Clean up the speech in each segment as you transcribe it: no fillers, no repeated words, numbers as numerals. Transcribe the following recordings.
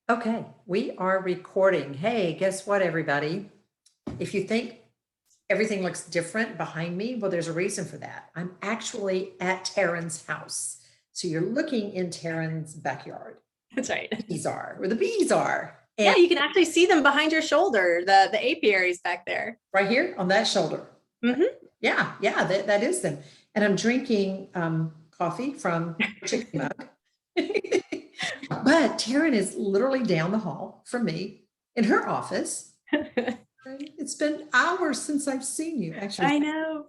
Okay, we are recording. Hey, guess what, everybody? If you think everything looks different behind me, well, there's a reason for that. I'm actually at Taryn's house. So you're looking in Taryn's backyard. That's right. Bees are, where the bees are. And yeah, you can actually see them behind your shoulder, the apiaries back there. Right here on that shoulder. Mm-hmm. Yeah, that is them. And I'm drinking coffee from a chicken mug. But Taryn is literally down the hall from me in her office. It's been hours since I've seen you. Actually, I know.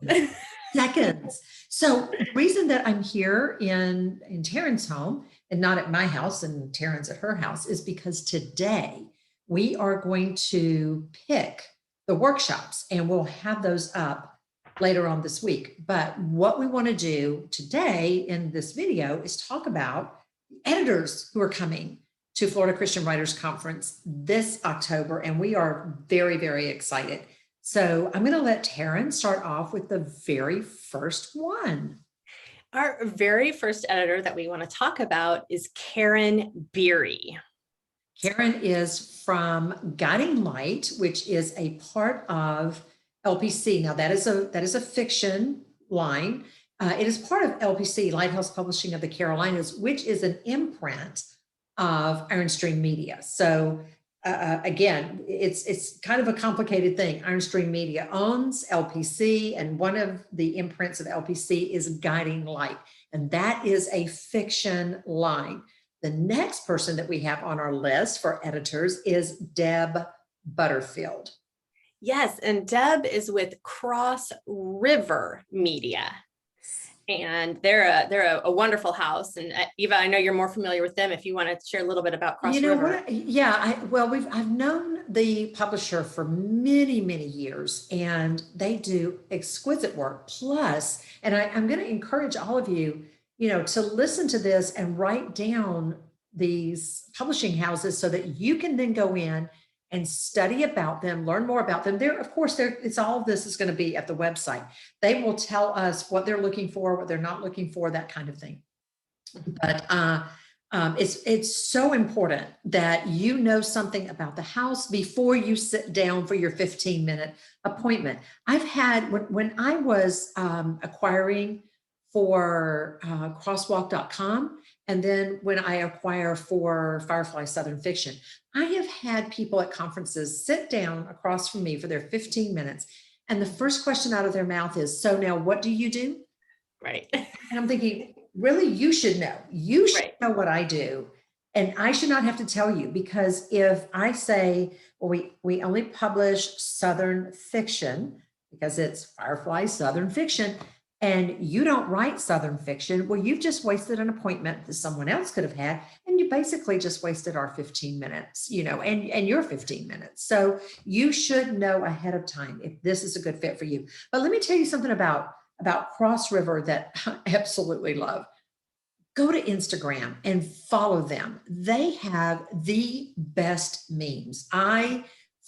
Seconds. So the reason that I'm here in Taryn's home and not at my house and Taryn's at her house is because today we are going to pick the workshops and we'll have those up later on this week. But what we want to do today in this video is talk about editors who are coming to Florida Christian Writers Conference this October, and we are very, very excited. So I'm going to let Taryn start off with the very first one. Our very first editor that we want to talk about is Karen Beery. Karen is from Guiding Light, which is a part of LPC. Now that is a fiction line. It is part of LPC, Lighthouse Publishing of the Carolinas, which is an imprint of Ironstream Media. So again, it's kind of a complicated thing. Ironstream Media owns LPC, and one of the imprints of LPC is Guiding Light, and that is a fiction line. The next person that we have on our list for editors is Deb Butterfield. Yes, and Deb is with Cross River Media. And they're a wonderful house. And Eva, I know you're more familiar with them. If you want to share a little bit about Cross River. I've known the publisher for many, many years, and they do exquisite work. Plus, and I'm going to encourage all of you, to listen to this and write down these publishing houses so that you can then go in and study about them, learn more about them. It's all of this is going to be at the website. They will tell us what they're looking for, what they're not looking for, that kind of thing. But it's so important that you know something about the house before you sit down for your 15-minute appointment. I've had, when I was acquiring for crosswalk.com, and then when I acquire for Firefly Southern Fiction, I have had people at conferences sit down across from me for their 15 minutes. And the first question out of their mouth is, so now what do you do? Right. And I'm thinking, really, you should know. You should know what I do. And I should not have to tell you, because if I say, well, we only publish Southern fiction because it's Firefly Southern Fiction, and you don't write Southern fiction, well, you've just wasted an appointment that someone else could have had, and you basically just wasted our 15 minutes, and your 15 minutes. So you should know ahead of time if this is a good fit for you. But let me tell you something about Cross River that I absolutely love. Go to Instagram and follow them. They have the best memes. I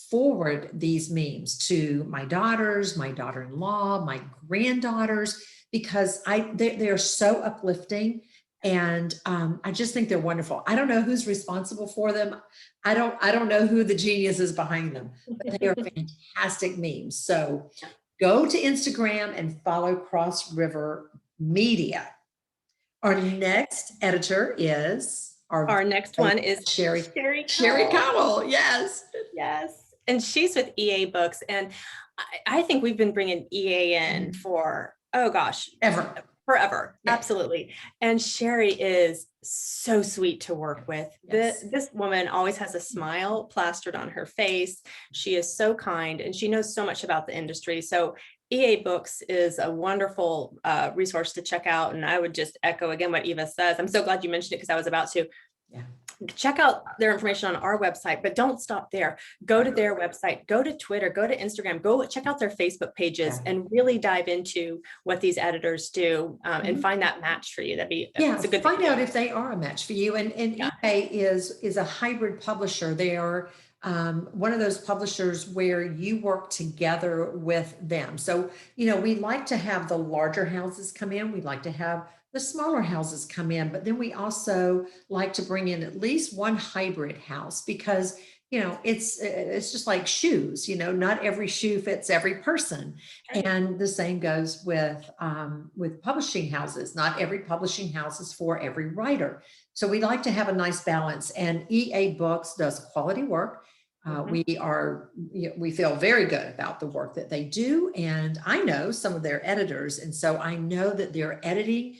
forward these memes to my daughters, my daughter-in-law, my granddaughters, because they are so uplifting, and I just think they're wonderful. I don't know who's responsible for them. I don't know who the genius is behind them, but they are fantastic memes. So go to Instagram and follow Cross River Media. Our next editor is our next one is Sherry Cowell. Yes. And she's with EA Books. And I think we've been bringing EA in for, forever. Yeah. Absolutely. And Sherry is so sweet to work with. Yes. This woman always has a smile plastered on her face. She is so kind, and she knows so much about the industry. So EA Books is a wonderful resource to check out. And I would just echo again what Eva says. I'm so glad you mentioned it, because I was about to. Yeah. Check out their information on our website, but don't stop there. Go to their website, go to Twitter, go to Instagram, go check out their Facebook pages, and really dive into what these editors do, and find that match for you. It's a good find out if they are a match for you. And EA is a hybrid publisher. They are one of those publishers where you work together with them. So, we like to have the larger houses come in. We like to have the smaller houses come in, but then we also like to bring in at least one hybrid house because, it's just like shoes, not every shoe fits every person. Right. And the same goes with publishing houses. Not every publishing house is for every writer. So we like to have a nice balance, and EA Books does quality work. We feel very good about the work that they do. And I know some of their editors. And so I know that their editing,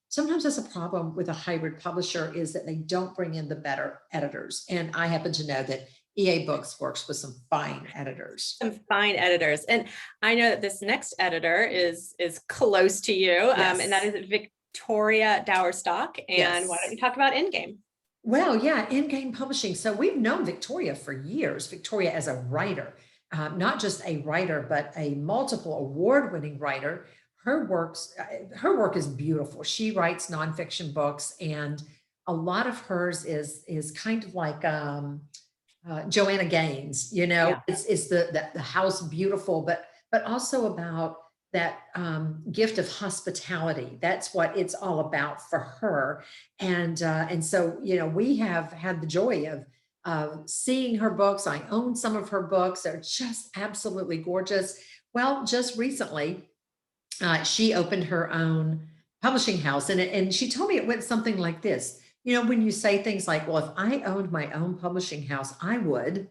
sometimes that's a problem with a hybrid publisher, is that they don't bring in the better editors. And I happen to know that EA Books works with some fine editors. Some fine editors. And I know that this next editor is close to you. Yes. And that is Victoria Dower. And Yes. Why don't you talk about Endgame? Well, yeah, Endgame Publishing. So we've known Victoria for years. Victoria as a writer, not just a writer, but a multiple award-winning writer. Her work is beautiful. She writes nonfiction books, and a lot of hers is kind of like Joanna Gaines. Yeah. It's the house beautiful, but also about that gift of hospitality. That's what it's all about for her. And so, we have had the joy of seeing her books. I own some of her books. They're just absolutely gorgeous. Well, just recently, she opened her own publishing house, and she told me it went something like this. When you say things like, well, if I owned my own publishing house, I would.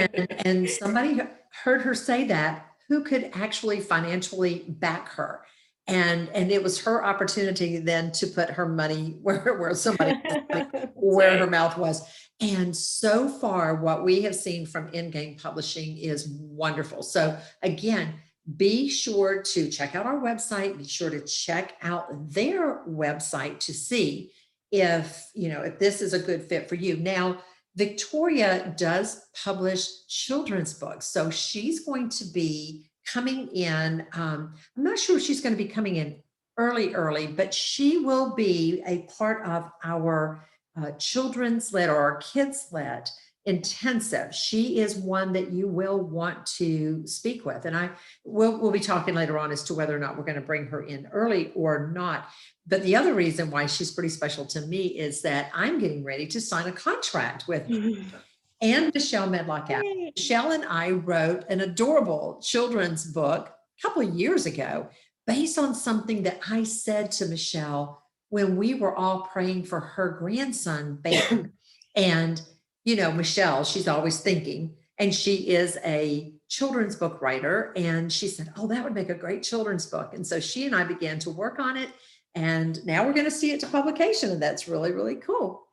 And somebody heard her say that, who could actually financially back her. And it was her opportunity then to put her money where somebody where her mouth was. And so far, what we have seen from Endgame Publishing is wonderful. So again, be sure to check out our website. Be sure to check out their website to see if this is a good fit for you. Now, Victoria does publish children's books. So she's going to be coming in. I'm not sure if she's going to be coming in early, but she will be a part of our children's lit or our kids lit intensive. She is one that you will want to speak with. And we'll be talking later on as to whether or not we're going to bring her in early or not. But the other reason why she's pretty special to me is that I'm getting ready to sign a contract with and Michelle Medlock. Michelle and I wrote an adorable children's book a couple of years ago based on something that I said to Michelle when we were all praying for her grandson, Ben. And, Michelle, she's always thinking, and she is a children's book writer. And she said, oh, that would make a great children's book. And so she and I began to work on it. And now we're going to see it to publication. And that's really, really cool.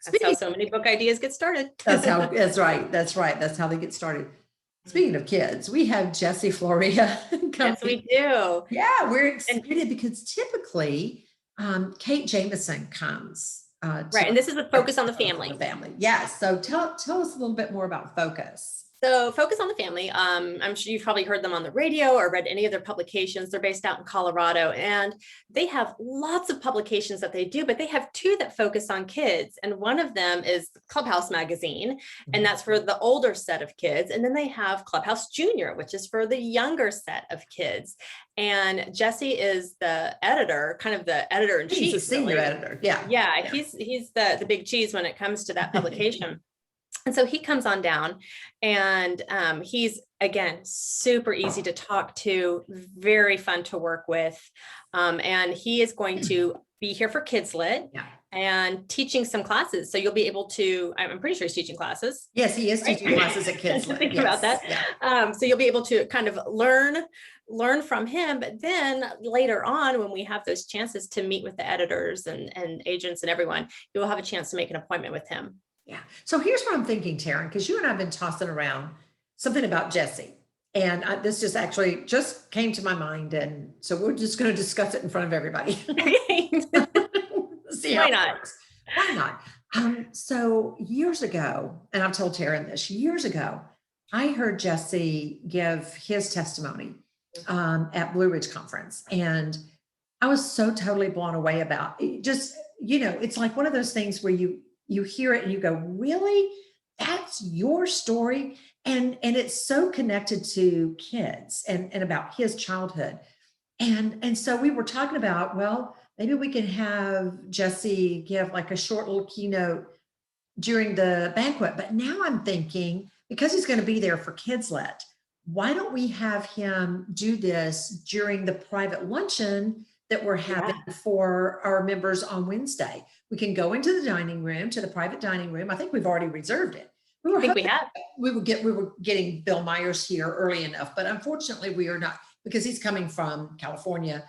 That's how so many book ideas get started. That's right. That's how they get started. Speaking of kids, we have Jessie Floria. Yes, we do. Yeah, we're excited because typically Kate Jameson comes. Right. And this is a focus on the family. Yes. So tell us a little bit more about Focus. So Focus on the Family, I'm sure you've probably heard them on the radio or read any of their publications. They're based out in Colorado, and they have lots of publications that they do, but they have two that focus on kids. And one of them is Clubhouse Magazine, and that's for the older set of kids. And then they have Clubhouse Junior, which is for the younger set of kids. And Jessie is the editor, kind of the editor in chief. He's a senior editor. Yeah. Yeah. He's the big cheese when it comes to that publication. And so he comes on down, and he's, again, super easy to talk to, very fun to work with. And he is going to be here for Kids Lit and teaching some classes. So you'll be able to, I'm pretty sure he's teaching classes. Yes, he is teaching classes at Kids Lit. Think about that. Yeah. So you'll be able to kind of learn from him. But then later on, when we have those chances to meet with the editors and agents and everyone, you will have a chance to make an appointment with him. Yeah. So here's what I'm thinking, Taryn, because you and I have been tossing around something about Jessie. And this just came to my mind. And so we're just going to discuss it in front of everybody. See Why not? Why not? So years ago, and I've told Taryn this, years ago, I heard Jessie give his testimony at Blue Ridge Conference. And I was so totally blown away about it. Just, it's like one of those things where you hear it and you go, really? That's your story? And it's so connected to kids and about his childhood. And so we were talking about, well, maybe we can have Jesse give like a short little keynote during the banquet. But now I'm thinking, because he's going to be there for Kidslet, why don't we have him do this during the private luncheon that we're having for our members on Wednesday? We can go into the dining room, to the private dining room. I think we've already reserved it. I think we have. We were getting Bill Myers here early enough, but unfortunately we are not, because he's coming from California.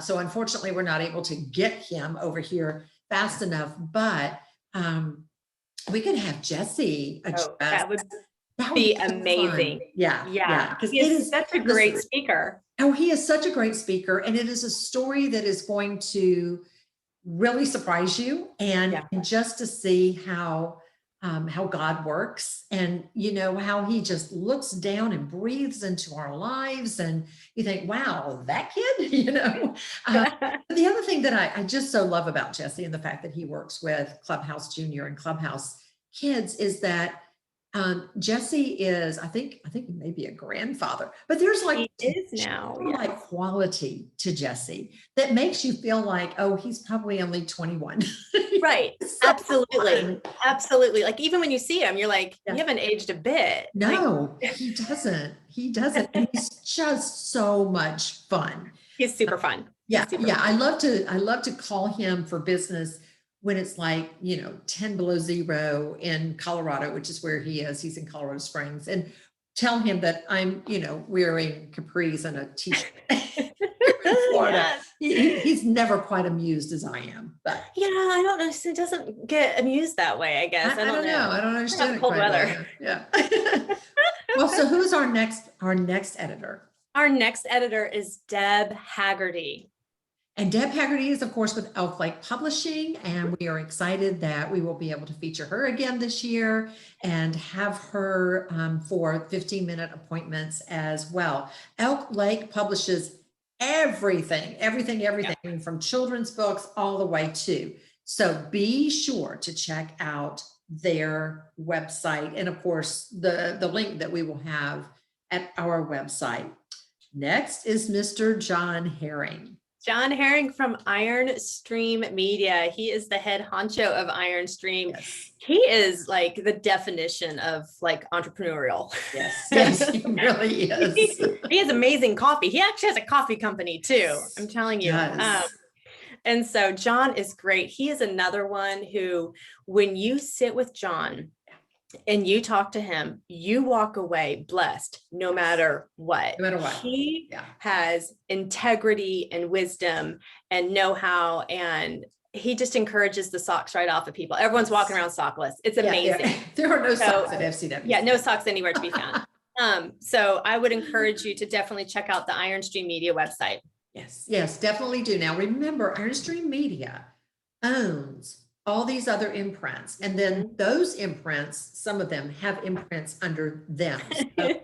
So unfortunately we're not able to get him over here fast enough, but we can have Jesse address. That would be amazing. Fun. Yeah. Because he is such a great speaker. Oh, he is such a great speaker. And it is a story that is going to really surprise you. And just to see how God works, and how he just looks down and breathes into our lives, and you think, wow, that kid. The other thing that I just so love about Jesse, and the fact that he works with Clubhouse Junior and Clubhouse Kids, is that Jesse is, I think he may be a grandfather, but there's like, he is now, like quality to Jesse that makes you feel like, oh, he's probably only 21. Right. So Absolutely. fun. Absolutely. Like, even when you see him, you're like, you haven't aged a bit. No, he doesn't. And he's just so much fun. He's super fun. Yeah. Super fun. I love to call him for business when it's like, 10 below zero in Colorado, which is where he is. He's in Colorado Springs, and tell him that I'm, wearing capris and a t-shirt. In Florida. Yes. He's never quite amused as I am, but I don't know. He doesn't get amused that way, I guess. I don't know. I don't understand cold weather. Yeah. Well, so who's our next editor? Our next editor is Deb Hagerty. And Deb Hagerty is, of course, with Elf Lake Publishing, and we are excited that we will be able to feature her again this year and have her for 15-minute appointments as well. Elk Lake publishes everything from children's books all the way to. So be sure to check out their website, and of course the link that we will have at our website. Next is Mr. John Herring. John Herring from Iron Stream Media. He is the head honcho of Iron Stream. Yes. He is like the definition of like entrepreneurial. Yes, he really is. He has amazing coffee. He actually has a coffee company too. I'm telling you. Yes. And so John is great. He is another one who, when you sit with John and you talk to him, you walk away blessed no matter what. He has integrity and wisdom and know-how, and he just encourages the socks right off of people. Everyone's walking around sockless. It's amazing. There are no socks at FCW. Yeah, no socks anywhere to be found. So I would encourage you to definitely check out the Iron Stream Media website. Yes, definitely do. Now remember, Iron Stream Media owns all these other imprints, and then those imprints, some of them have imprints under them. So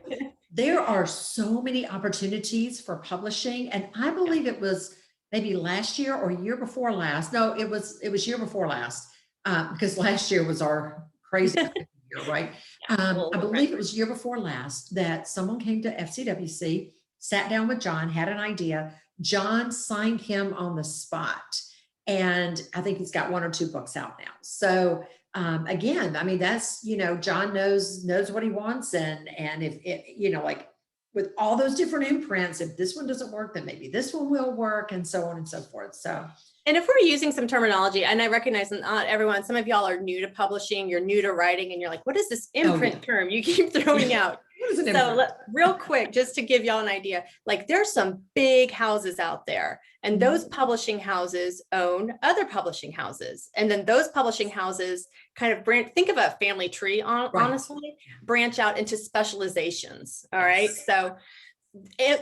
there are so many opportunities for publishing, and I believe it was maybe last year or year before last. No, it was year before last, because last year was our crazy year, right? I believe it was year before last that someone came to FCWC, sat down with John, had an idea. John signed him on the spot. And I think he's got 1 or 2 books out now. So again, I mean, that's, John knows what he wants. And if it, like with all those different imprints, if this one doesn't work, then maybe this one will work, and so on and so forth. So, and if we're using some terminology, and I recognize not everyone, some of y'all are new to publishing, you're new to writing, and you're like, what is this imprint term you keep throwing out? So real quick, just to give y'all an idea, like there's some big houses out there, and those publishing houses own other publishing houses. And then those publishing houses kind of think of a family tree, honestly, branch out into specializations. All right. So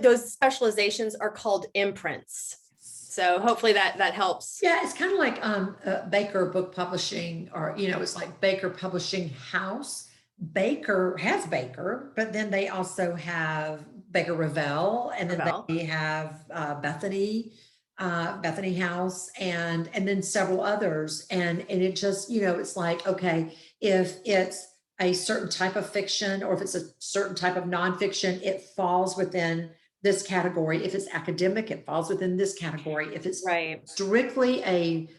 those specializations are called imprints. So hopefully that helps. Yeah, it's kind of like Baker Book Publishing, or, it's like Baker Publishing House. Baker has Baker, but then they also have Baker Revell, and then they have Bethany House, and then several others. And it just, it's like, okay, if it's a certain type of fiction, or if it's a certain type of nonfiction, it falls within this category. If it's academic, it falls within this category. If it's Right. strictly a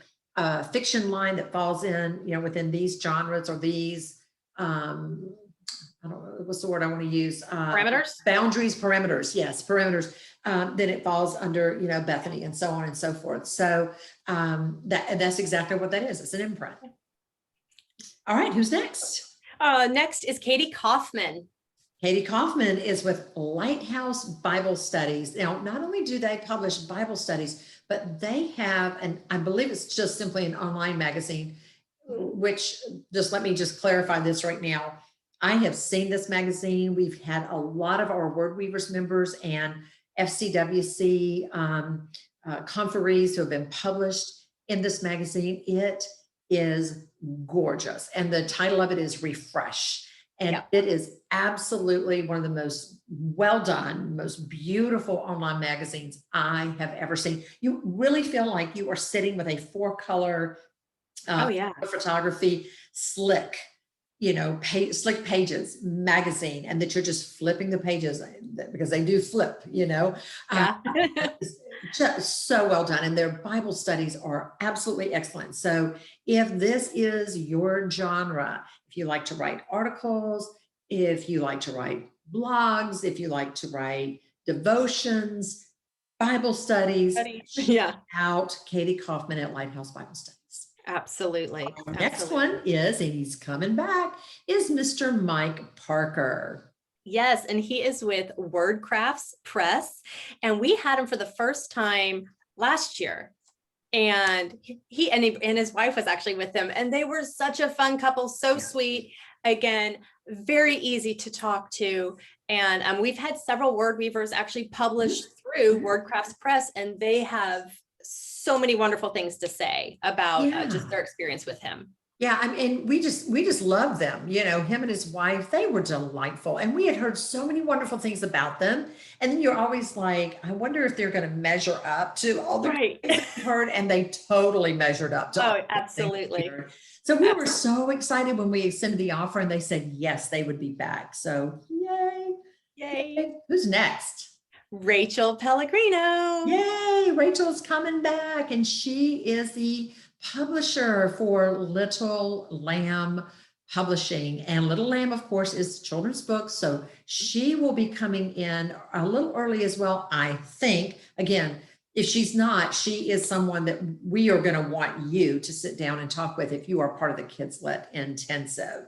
fiction line that falls in, within these genres or these, I don't know, what's the word I want to use? Parameters? Boundaries, parameters. Yes, parameters. Then it falls under, Bethany and so on and so forth. So that's exactly what that is. It's an imprint. All right, who's next? Next is Katie Kaufman. Katie Kaufman is with Lighthouse Bible Studies. Now, not only do they publish Bible studies, but they have, and I believe it's just simply an online magazine, which let me clarify this right now. I have seen this magazine. We've had a lot of our Word Weavers members and FCWC conferees who have been published in this magazine. It is gorgeous. And the title of it is Refresh. And it is absolutely one of the most well done, most beautiful online magazines I have ever seen. You really feel like you are sitting with a 4-color photography, slick pages magazine, and that you're just flipping the pages because they do flip, just so well done. And their Bible studies are absolutely excellent. So if this is your genre, if you like to write articles, if you like to write blogs, if you like to write devotions, Bible studies, check out Katie Kaufman at Lighthouse Bible Studies. Absolutely. Next one is, and he's coming back, is Mr. Mike Parker. Yes, and he is with WordCrafts Press, and we had him for the first time last year. And he and his wife was actually with him, and they were such a fun couple, so sweet. Again, very easy to talk to. And we've had several Word Weavers actually published through WordCrafts Press, and they have so many wonderful things to say about just their experience with him. Yeah, I mean, we just love them. Him and his wife, they were delightful. And we had heard so many wonderful things about them. And then you're always like, I wonder if they're going to measure up to all the things we've heard. And they totally measured up to all absolutely. So we were so excited when we extended the offer and they said, yes, they would be back. So yay. Who's next? Rachel Pellegrino. Yay, Rachel's coming back, and she is the publisher for Little Lamb Publishing. And Little Lamb, of course, is children's books. So she will be coming in a little early as well, I think. Again, if she's not, she is someone that we are going to want you to sit down and talk with if you are part of the Kids Lit Intensive.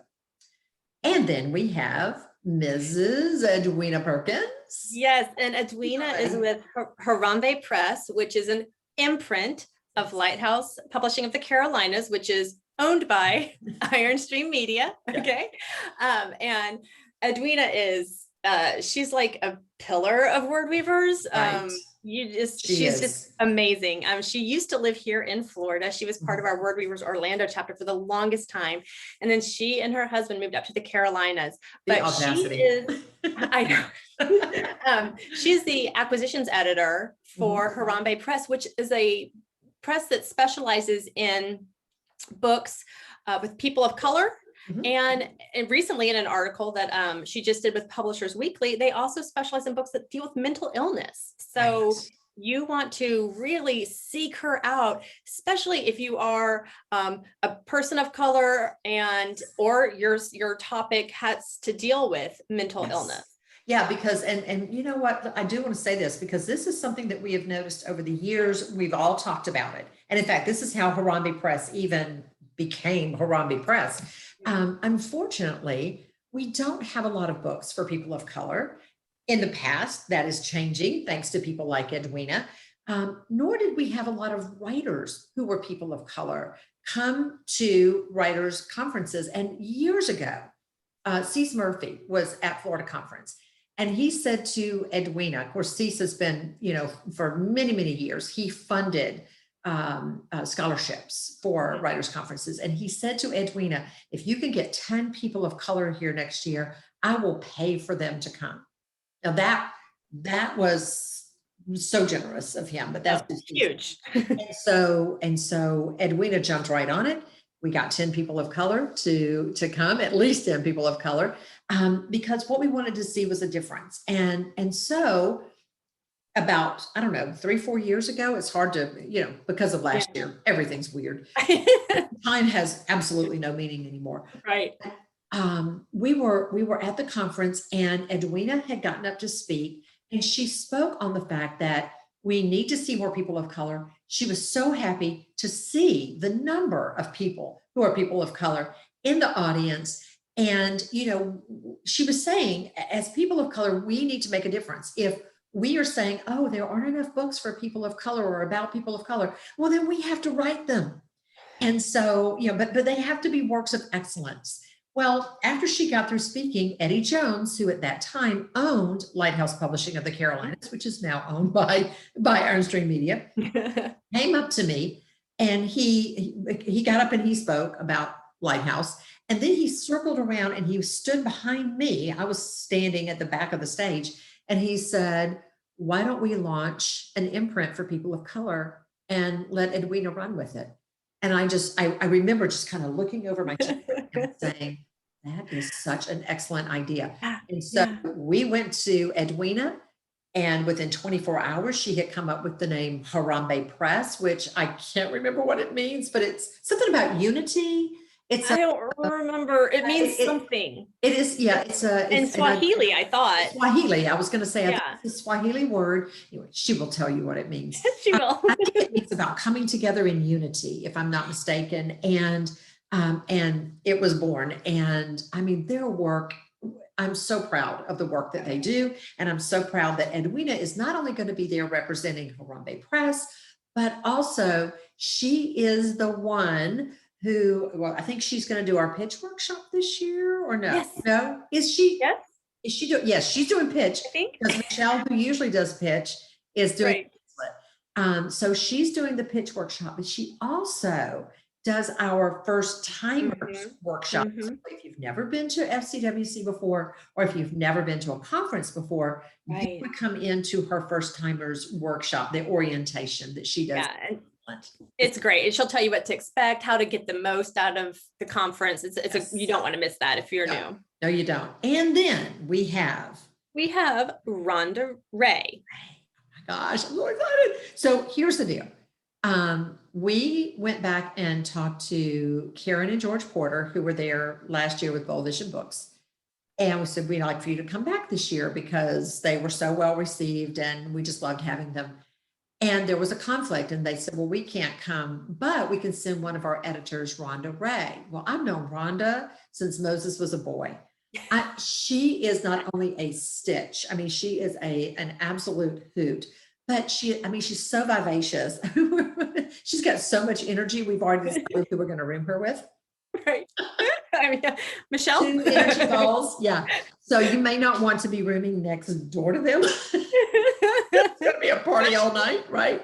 And then we have Mrs. Edwina Perkins. Yes, and Edwina is with Harambe Press, which is an imprint of Lighthouse Publishing of the Carolinas, which is owned by Iron Stream Media. Okay. And Edwina is, she's like a pillar of Word Weavers. She's just amazing. She used to live here in Florida. She was part of our Word Weavers Orlando chapter for the longest time. And then she and her husband moved up to the Carolinas. But she is, I know, she's the acquisitions editor for Harambe Press, which is a press that specializes in books with people of color. And recently in an article that she just did with Publishers Weekly, they also specialize in books that deal with mental illness. So you want to really seek her out, especially if you are a person of color or your topic has to deal with mental illness. Yeah, because, and you know what, I do want to say this, because this is something that we have noticed over the years. We've all talked about it. And in fact, this is how Harambe Press even became Harambe Press. Unfortunately, we don't have a lot of books for people of color. In the past, that is changing thanks to people like Edwina. Nor did we have a lot of writers who were people of color come to writers' conferences. And years ago, Cease Murphy was at Florida Conference. And he said to Edwina, of course, Cease has been, for many, many years, he funded scholarships for writers' conferences. And he said to Edwina, if you can get 10 people of color here next year, I will pay for them to come. Now that was so generous of him, but that's huge. and so Edwina jumped right on it. We got 10 people of color to come, at least 10 people of color, because what we wanted to see was a difference. And so about, I don't know, 3-4 years ago. It's hard to, because of last year, everything's weird. Time has absolutely no meaning anymore. Right. We were at the conference, and Edwina had gotten up to speak, and she spoke on the fact that we need to see more people of color. She was so happy to see the number of people who are people of color in the audience. And, she was saying, as people of color, we need to make a difference. If we are saying, oh, there aren't enough books for people of color or about people of color, well, then we have to write them. And so, but they have to be works of excellence. Well, after she got through speaking, Eddie Jones, who at that time owned Lighthouse Publishing of the Carolinas, which is now owned by Iron Stream Media, came up to me, and he got up and he spoke about Lighthouse. And then he circled around and he stood behind me. I was standing at the back of the stage, and he said, why don't we launch an imprint for people of color and let Edwina run with it? And I remember just kind of looking over my shoulder and saying, that is such an excellent idea. And so we went to Edwina, and within 24 hours, she had come up with the name Harambe Press, which I can't remember what it means, but it's something about unity. I don't remember. It means something. It is, yeah. It's in Swahili, I thought. Swahili. I was going to say, it's a Swahili word. Anyway, she will tell you what it means. She will. I think it means about coming together in unity, if I'm not mistaken. And it was born. And I mean, their work, I'm so proud of the work that they do. And I'm so proud that Edwina is not only going to be there representing Harambe Press, but also she is the one who, well, I think she's going to do our pitch workshop this year, or no? Yes. No? Is she? Yes. Is she doing? Yes, she's doing pitch. I think. Because Michelle, who usually does pitch, is doing so she's doing the pitch workshop, but she also does our first timers workshop. So if you've never been to FCWC before, or if you've never been to a conference before, you would come into her first timers workshop, the orientation that she does. Yeah. It's great. And she'll tell you what to expect, how to get the most out of the conference. You don't want to miss that if you're new. No, you don't. And then we have Rhonda Ray. Oh my gosh, I'm so excited. So here's the deal. We went back and talked to Karen and George Porter, who were there last year with Bold Vision Books. And we said, we'd like for you to come back this year because they were so well received and we just loved having them. And there was a conflict, and they said, well, we can't come, but we can send one of our editors, Rhonda Ray. Well, I've known Rhonda since Moses was a boy. She is not only a stitch. I mean, she is an absolute hoot, but she's so vivacious. She's got so much energy. We've already decided who we're going to room her with. Right. I mean, Michelle. 2 energy balls. Yeah. So you may not want to be rooming next door to them. It's going to be a party all night, right?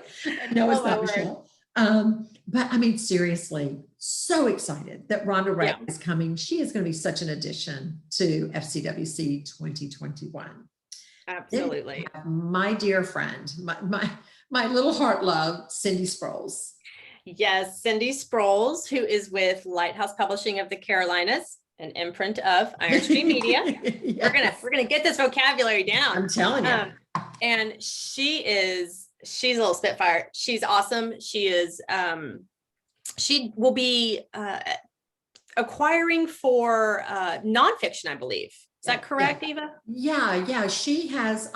No, it's not Michelle. But I mean, seriously, so excited that Rhonda Ray is coming. She is going to be such an addition to FCWC 2021. Absolutely. My dear friend, my little heart love, Cindy Sproles. Yes, Cindy Sproles, who is with Lighthouse Publishing of the Carolinas, an imprint of Iron Stream Media. Yes. We're gonna get this vocabulary down. I'm telling you. And she's a little spitfire. She's awesome. She is. She will be acquiring for nonfiction, I believe. Is that correct, Eva? Yeah. She has.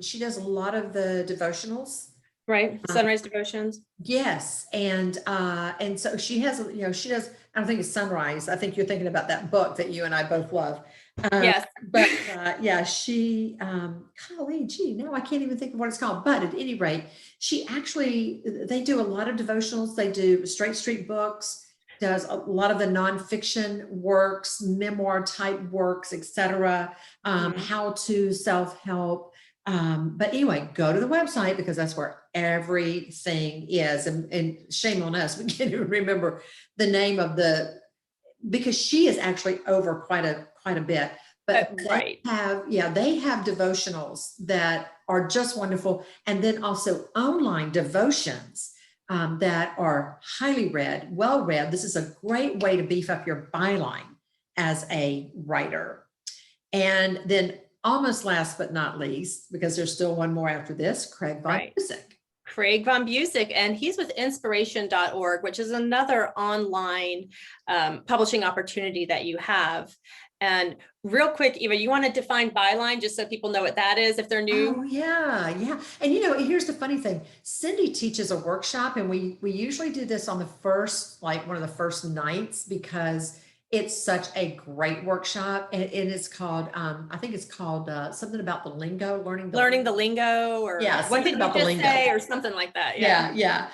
She does a lot of the devotionals. Right. Sunrise devotions. Yes. And so she has, she does, I don't think it's Sunrise. I think you're thinking about that book that you and I both love. Yes. But she, golly, now I can't even think of what it's called. But at any rate, they do a lot of devotionals. They do Straight Street books, does a lot of the nonfiction works, memoir type works, etc. How to self-help. But anyway, go to the website because that's where everything is. And shame on us, we can't even remember the name of because she is actually over quite a bit. But they have devotionals that are just wonderful. And then also online devotions that are highly read, well read. This is a great way to beef up your byline as a writer. And then almost last but not least, because there's still one more after this, Craig Von Busick. Craig Von Busick, and he's with inspiration.org, which is another online publishing opportunity that you have. And real quick, Eva, you want to define byline just so people know what that is if they're new? Oh, yeah. And here's the funny thing. Cindy teaches a workshop, and we usually do this on the first, like one of the first nights, because it's such a great workshop. And it's called, I think it's called something about the lingo, learning the lingo, or what did you just say, or something like that. Yeah.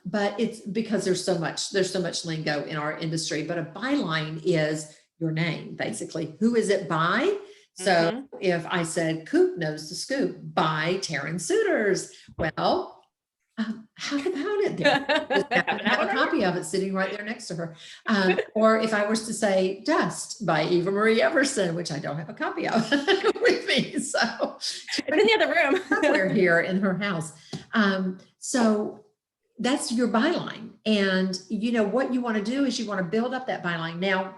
But it's because there's so much lingo in our industry. But a byline is your name, basically. Who is it by? So if I said Coop Knows the Scoop by Taryn Suiters, well, how about it there? I have a copy of it sitting right there next to her. Or if I was to say Dust by Eva Marie Everson, which I don't have a copy of with me. So it's in the other room. Somewhere here in her house. So that's your byline. And what you want to do is you want to build up that byline. Now,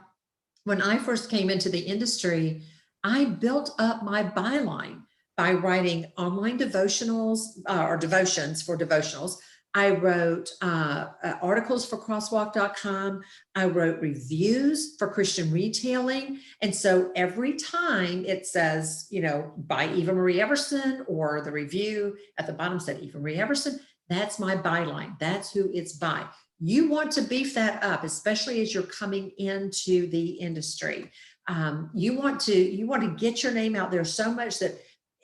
when I first came into the industry, I built up my byline by writing online devotionals or devotions for devotionals. I wrote articles for crosswalk.com. I wrote reviews for Christian Retailing. And so every time it says, by Eva Marie Everson, or the review at the bottom said Eva Marie Everson, that's my byline. That's who it's by. You want to beef that up, especially as you're coming into the industry. You want to get your name out there so much that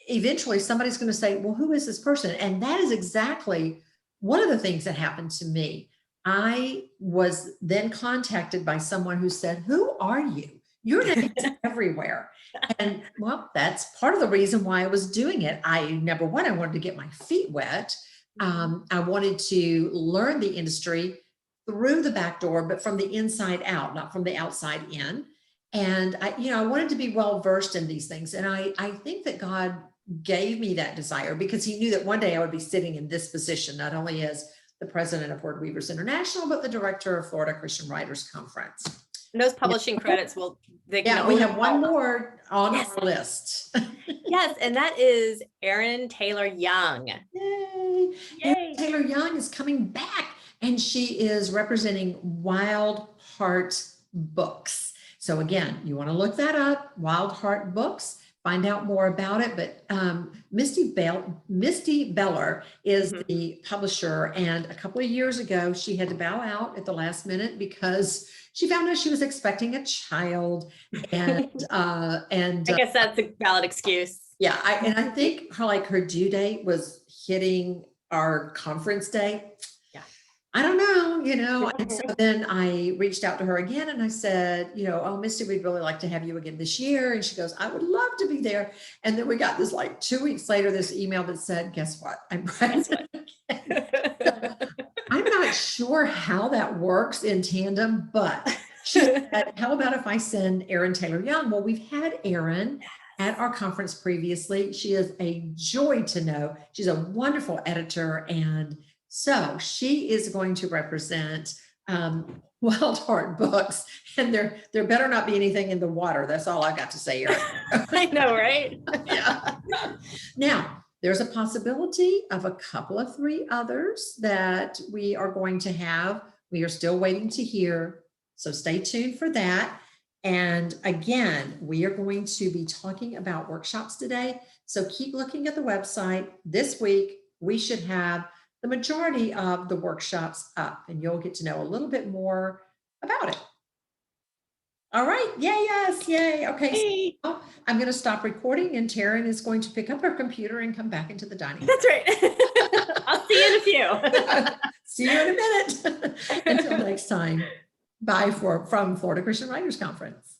eventually somebody's going to say, well, who is this person? And that is exactly one of the things that happened to me. I was then contacted by someone who said, who are you? Your name is everywhere. And well, that's part of the reason why I was doing it. Number one, I wanted to get my feet wet. I wanted to learn the industry through the back door, but from the inside out, not from the outside in. And I wanted to be well versed in these things. And I think that God gave me that desire because he knew that one day I would be sitting in this position, not only as the president of Word Weavers International, but the director of Florida Christian Writers Conference. And those publishing credits we have one more on our list. Yes, and that is Erin Taylor Young. Yay. Erin Taylor Young is coming back, and she is representing Wild Heart Books. So again, you want to look that up, Wild Heart Books, find out more about it. But Misty Beller is the publisher. And a couple of years ago, she had to bow out at the last minute because she found out she was expecting a child. And I guess that's a valid excuse. Yeah. I think her due date was hitting our conference day. I don't know, and so then I reached out to her again and I said, oh, Misty, we'd really like to have you again this year. And she goes, I would love to be there. And then we got this 2 weeks later, this email that said, guess what? I'm pregnant. I'm not sure how that works in tandem, but she said, how about if I send Erin Taylor Young? Well, we've had Erin at our conference previously. She is a joy to know. She's a wonderful editor, and so she is going to represent Wild Heart Books, and there better not be anything in the water. That's all I got to say, Erin. I know, right? Yeah. Now, there's a possibility of a couple of 3 others that we are going to have. We are still waiting to hear, so stay tuned for that. And again, we are going to be talking about workshops today. So keep looking at the website. This week, we should have the majority of the workshops up, and you'll get to know a little bit more about it. All right. Yay. Okay. So I'm going to stop recording, and Taryn is going to pick up her computer and come back into the dining room. That's right. I'll see you in a few. See you in a minute. Until next time. Bye from Florida Christian Writers Conference.